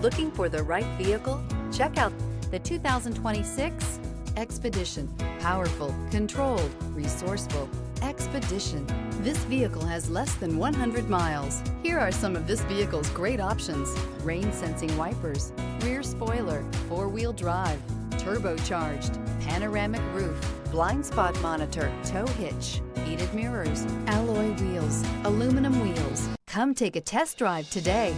Looking for the right vehicle? Check out the 2026 Expedition. Powerful, controlled, resourceful. Expedition. This vehicle has less than 100 miles. Here are some of this vehicle's great options: rain-sensing wipers, rear spoiler, four-wheel drive, turbocharged, panoramic roof, blind spot monitor, tow hitch, heated mirrors, alloy wheels, aluminum wheels. Come take a test drive today.